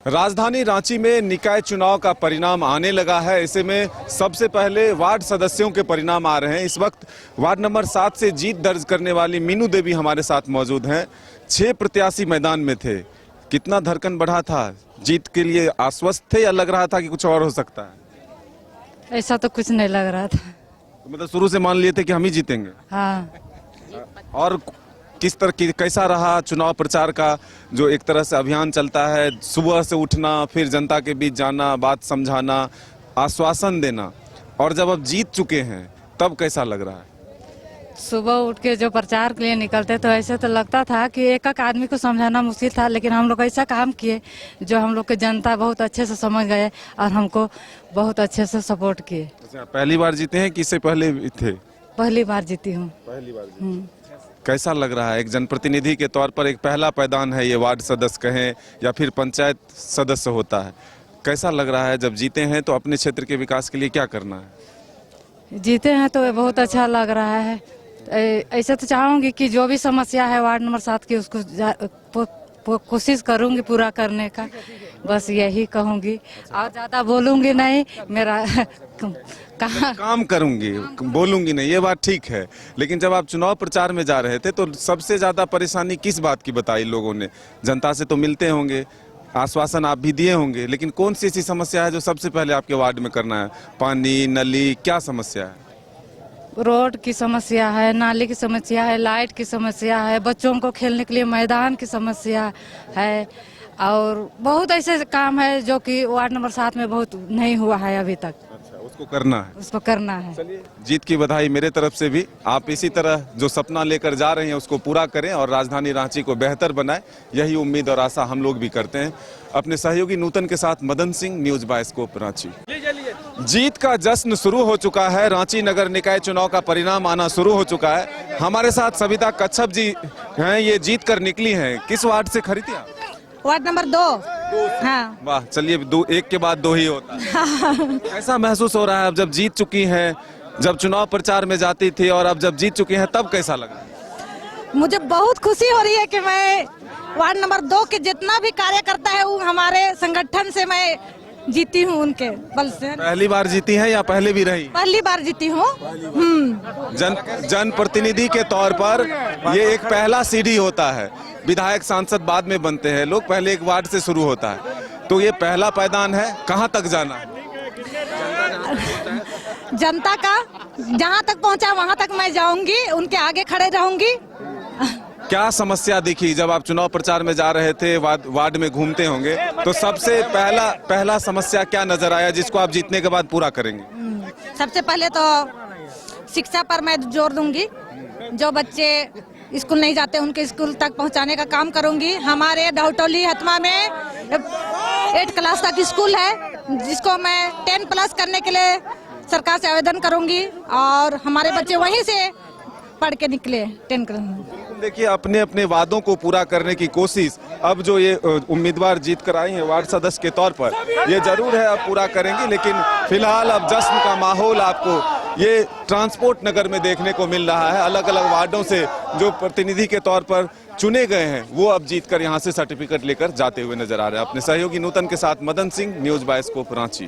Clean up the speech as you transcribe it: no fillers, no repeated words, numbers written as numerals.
राजधानी रांची में निकाय चुनाव का परिणाम आने लगा है। ऐसे में सबसे पहले वार्ड सदस्यों के परिणाम आ रहे हैं। इस वक्त वार्ड नंबर 7 से जीत दर्ज करने वाली मीनू देवी हमारे साथ मौजूद हैं। 6 प्रत्याशी मैदान में थे। कितना धड़कन बढ़ा था? जीत के लिए आश्वस्त थे या लग रहा था कि कुछ और हो सकता है? ऐसा तो कुछ नहीं लग रहा था। तो मतलब शुरू से मान लिए थे कि हम ही जीतेंगे। हाँ। और किस तरह की कैसा रहा चुनाव प्रचार का जो एक तरह से अभियान चलता है, सुबह से उठना, फिर जनता के बीच जाना, बात समझाना, आश्वासन देना, और जब अब जीत चुके हैं तब कैसा लग रहा है? सुबह उठ के जो प्रचार के लिए निकलते तो ऐसे तो लगता था कि एक एक आदमी को समझाना मुश्किल था, लेकिन हम लोग ऐसा काम किए जो हम लोग के जनता बहुत अच्छे से समझ गए और हमको बहुत अच्छे से सपोर्ट किए। अच्छा, पहली बार जीते हैं कि इससे पहले भी थे? पहली बार जीती हूँ। पहली बार। कैसा लग रहा है? एक जनप्रतिनिधि के तौर पर एक पहला पायदान है ये, वार्ड सदस्य कहें या फिर पंचायत सदस्य होता है। कैसा लग रहा है जब जीते हैं? तो अपने क्षेत्र के विकास के लिए क्या करना है? जीते हैं तो बहुत अच्छा लग रहा है। ऐसे तो चाहूंगी कि जो भी समस्या है वार्ड नंबर 7 की उसको कोशिश करूंगी पूरा करने का, बस यही कहूंगी और ज्यादा बोलूंगी नहीं। मेरा काम करूंगी, बोलूंगी नहीं, ये बात ठीक है। लेकिन जब आप चुनाव प्रचार में जा रहे थे तो सबसे ज्यादा परेशानी किस बात की बताई लोगों ने? जनता से तो मिलते होंगे, आश्वासन आप भी दिए होंगे, लेकिन कौन सी ऐसी समस्या है जो सबसे पहले आपके वार्ड में करना है? पानी, नली, क्या समस्या है? रोड की समस्या है, नाली की समस्या है, लाइट की समस्या है, बच्चों को खेलने के लिए मैदान की समस्या है, और बहुत ऐसे काम है जो कि वार्ड नंबर 7 में बहुत नहीं हुआ है अभी तक। अच्छा, उसको करना है। उसको करना है। चलिए, जीत की बधाई मेरे तरफ से भी। आप इसी तरह जो सपना लेकर जा रहे हैं उसको पूरा करें और राजधानी रांची को बेहतर बनाएं, यही उम्मीद और आशा हम लोग भी करते हैं। अपने सहयोगी नूतन के साथ मदन सिंह, न्यूज बायोस्कोप रांची। जीत का जश्न शुरू हो चुका है। रांची नगर निकाय चुनाव का परिणाम आना शुरू हो चुका है। हमारे साथ सविता कच्छप जी हैं, ये जीत कर निकली हैं। किस वार्ड से खरीदी आप? Ward number 2। हाँ। वाह, चलिए, एक के बाद दो ही होता है। कैसा महसूस हो रहा है अब जब जीत चुकी हैं? जब चुनाव प्रचार में जाती थी और अब जब जीत चुकी हैं तब कैसा लगा? मुझे बहुत खुशी हो रही है कि मैं वार्ड नंबर 2 के जितना भी कार्यकर्ता है वो हमारे संगठन से मैं जीती हूँ, उनके बल से। पहली बार जीती हैं या पहले भी रही? पहली बार जीती हूँ। जन प्रतिनिधि के तौर पर ये एक पहला सीढ़ी होता है। विधायक सांसद बाद में बनते हैं लोग, पहले एक वार्ड से शुरू होता है। तो ये पहला पायदान है। कहाँ तक जाना है? जनता का जहाँ तक पहुँचा वहाँ तक मैं जाऊंगी, उनके आगे खड़े रहूंगी। क्या समस्या दिखी जब आप चुनाव प्रचार में जा रहे थे? वार्ड में घूमते होंगे तो सबसे पहला समस्या क्या नजर आया जिसको आप जीतने के बाद पूरा करेंगे? सबसे पहले तो शिक्षा पर मैं जोर दूंगी। जो बच्चे स्कूल नहीं जाते उनके स्कूल तक पहुंचाने का काम करूंगी। हमारे डाउटोली हतमा में 8 क्लास तक स्कूल है, जिसको मैं 10+ करने के लिए सरकार से आवेदन करूंगी और हमारे बच्चे वहीं से पढ़ के निकले 10 क्लास। देखिए, अपने अपने वादों को पूरा करने की कोशिश अब जो ये उम्मीदवार जीत कर आई हैं वार्ड सदस्य के तौर पर, ये जरूर है अब पूरा करेंगे। लेकिन फिलहाल अब जश्न का माहौल आपको ये ट्रांसपोर्ट नगर में देखने को मिल रहा है। अलग अलग वार्डों से जो प्रतिनिधि के तौर पर चुने गए हैं वो अब जीतकर यहाँ से सर्टिफिकेट लेकर जाते हुए नजर आ रहे हैं। अपने सहयोगी नूतन के साथ मदन सिंह, न्यूज बायोस्कोप रांची।